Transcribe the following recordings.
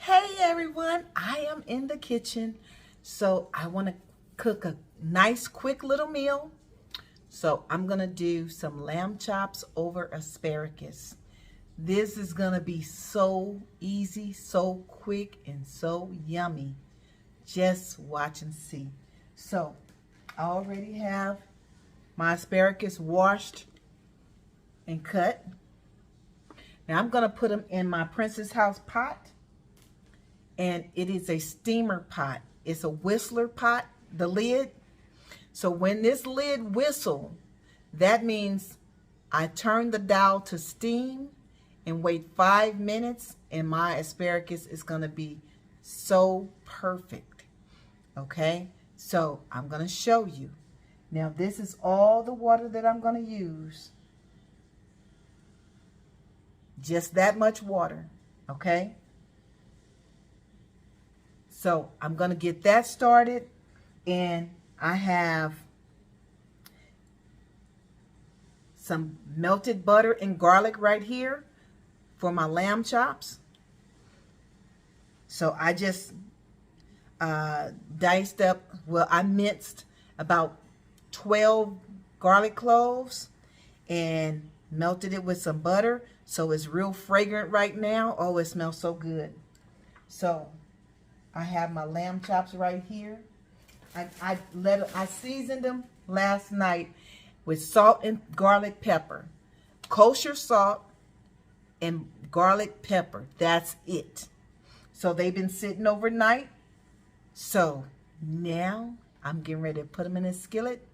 Hey everyone, I am in the kitchen. So I want to cook a nice quick little meal. So I'm going to do some lamb chops over asparagus. This is going to be so easy, so quick, and so yummy. Just watch and see. So I already have my asparagus washed and cut. Now I'm going to put them in my Princess House pot. And it is a steamer pot. It's a whistler pot, the lid. So when this lid whistle, that means I turn the dial to steam and wait 5 minutes, and my asparagus is going to be so perfect. Okay, so I'm going to show you. Now this is all the water that I'm going to use. Just that much water, okay? So I'm going to get that started, and I have some melted butter and garlic right here for my lamb chops. So I just diced up, well, I minced about 12 garlic cloves and melted it with some butter. So it's real fragrant right now. Oh, it smells so good. So I have my lamb chops right here. I seasoned them last night with salt and garlic pepper. Kosher salt and garlic pepper. That's it. So they've been sitting overnight. So now I'm getting ready to put them in a skillet,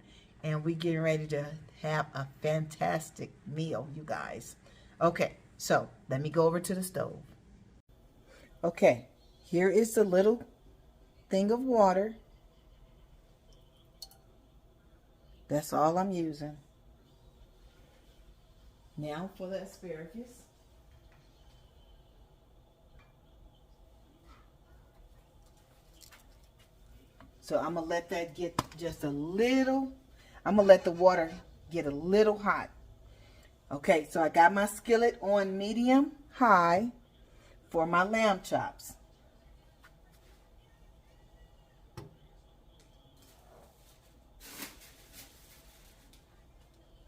and we're getting ready to have a fantastic meal, you guys. Okay, so let me go over to the stove. Okay. Here is the little thing of water. That's all I'm using. Now for the asparagus. So I'm going to let that get just a little, I'm going to let the water get a little hot. Okay, so I got my skillet on medium high for my lamb chops.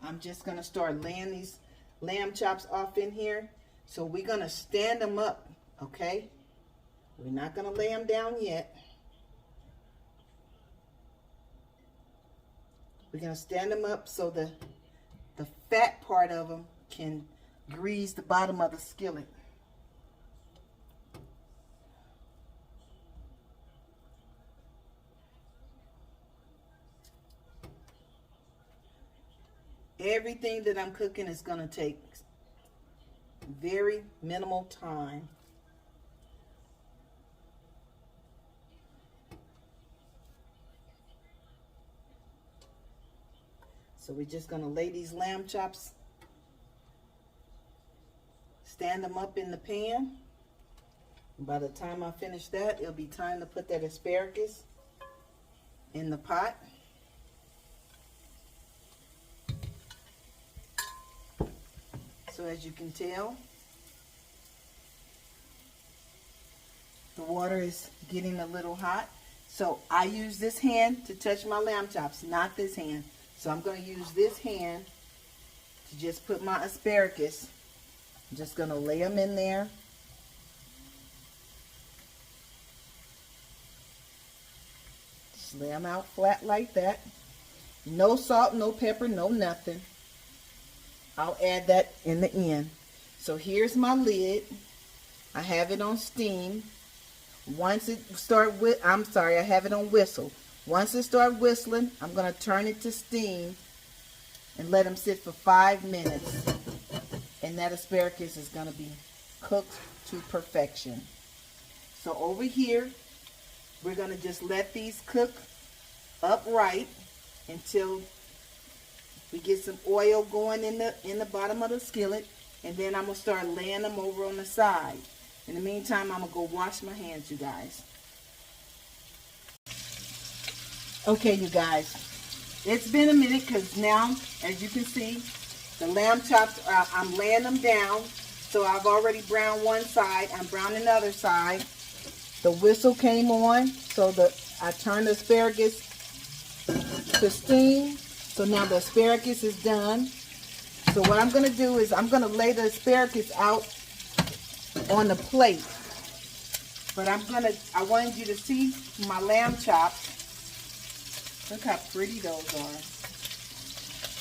I'm just going to start laying these lamb chops off in here. So we're going to stand them up, okay? We're not going to lay them down yet. We're going to stand them up so the fat part of them can grease the bottom of the skillet. Everything that I'm cooking is going to take very minimal time. So we're just going to lay these lamb chops, stand them up in the pan. And by the time I finish that, it'll be time to put that asparagus in the pot. So as you can tell, the water is getting a little hot. So I use this hand to touch my lamb chops, not this hand. So I'm going to use this hand to just put my asparagus. I'm just going to lay them in there. Just lay them out flat like that. No salt, no pepper, no nothing. I'll add that in the end. So here's my lid. I have it on steam. Once it start with, I have it on whistle. Once it start whistling, I'm going to turn it to steam and let them sit for 5 minutes. And that asparagus is going to be cooked to perfection. So over here, we're going to just let these cook upright until we get some oil going in the bottom of the skillet, and then I'm going to start laying them over on the side. In the meantime, I'm going to go wash my hands, you guys. Okay, you guys, it's been a minute because now, as you can see, the lamb chops, I'm laying them down. So I've already browned one side. I'm browning the other side. The whistle came on, so I turned the asparagus to steam. So now the asparagus is done. So what I'm going to do is I'm going to lay the asparagus out on the plate. But I wanted you to see my lamb chops. Look how pretty those are.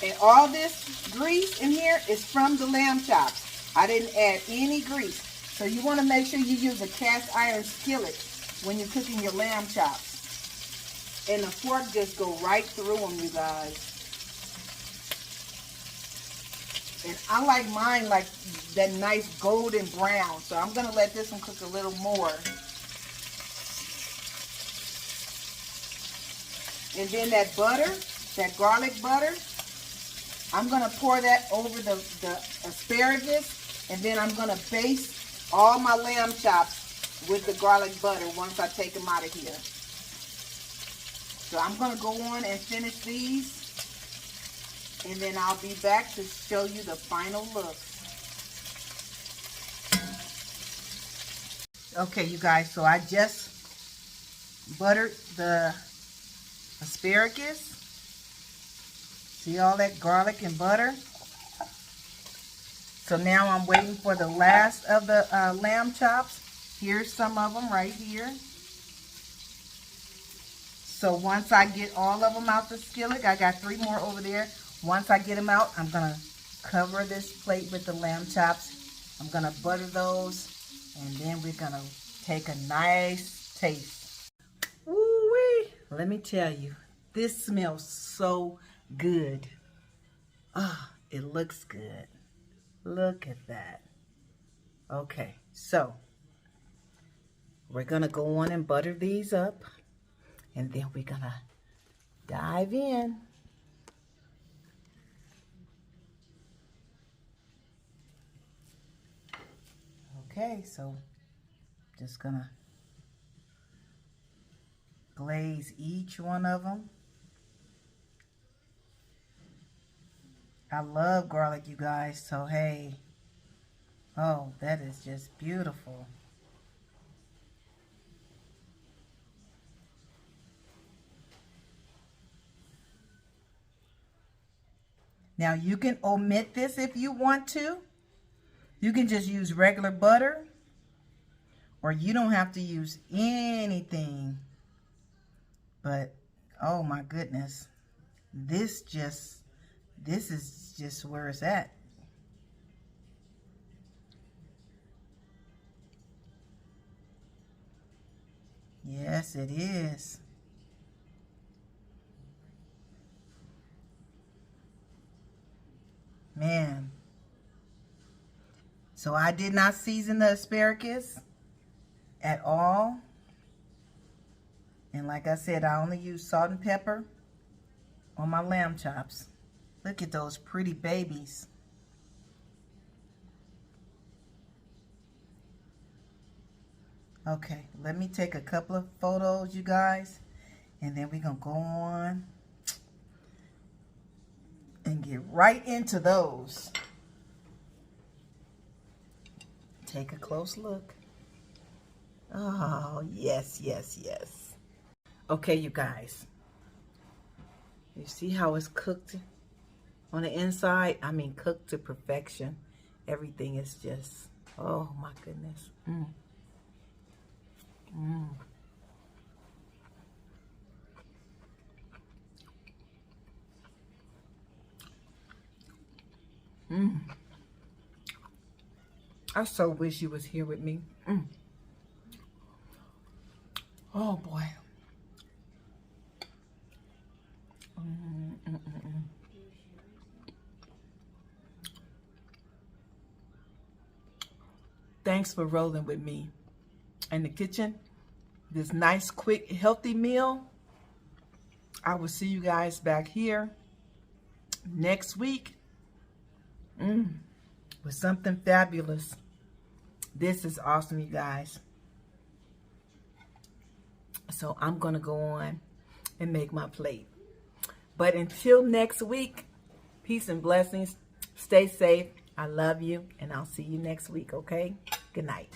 And all this grease in here is from the lamb chops. I didn't add any grease. So you want to make sure you use a cast iron skillet when you're cooking your lamb chops. And the fork just go right through them, you guys. And I like mine like that nice golden brown. So I'm going to let this one cook a little more. And then that butter, that garlic butter, I'm going to pour that over the asparagus. And then I'm going to baste all my lamb chops with the garlic butter once I take them out of here. So I'm going to go on and finish these. And then I'll be back to show you the final look. Okay, you guys, so I just buttered the asparagus. See all that garlic and butter? So now I'm waiting for the last of the lamb chops. Here's some of them right here. So once I get all of them out the skillet, I got 3 more over there. Once I get them out, I'm going to cover this plate with the lamb chops. I'm going to butter those, and then we're going to take a nice taste. Ooh-wee. Let me tell you, this smells so good. Ah, it looks good. Look at that. Okay, so we're going to go on and butter these up, and then we're going to dive in. Okay, so just gonna glaze each one of them. I love garlic, you guys, so hey, oh, that is just beautiful. Now you can omit this if you want to. You can just use regular butter, or you don't have to use anything. But, oh my goodness, this is just where it's at. Yes, it is. Man. So I did not season the asparagus at all. And like I said, I only use salt and pepper on my lamb chops. Look at those pretty babies. Okay, let me take a couple of photos, you guys. And then we're going to go on and get right into those. Take a close look. Oh, yes, yes, yes. Okay, you guys. You see how it's cooked on the inside? I mean, cooked to perfection. Everything is just, oh my goodness. I so wish you was here with me. Oh boy. Thanks for rolling with me in the kitchen. This nice, quick, healthy meal. I will see you guys back here next week with something fabulous. This is awesome, you guys. So I'm going to go on and make my plate. But until next week, peace and blessings. Stay safe. I love you, and I'll see you next week, okay? Good night.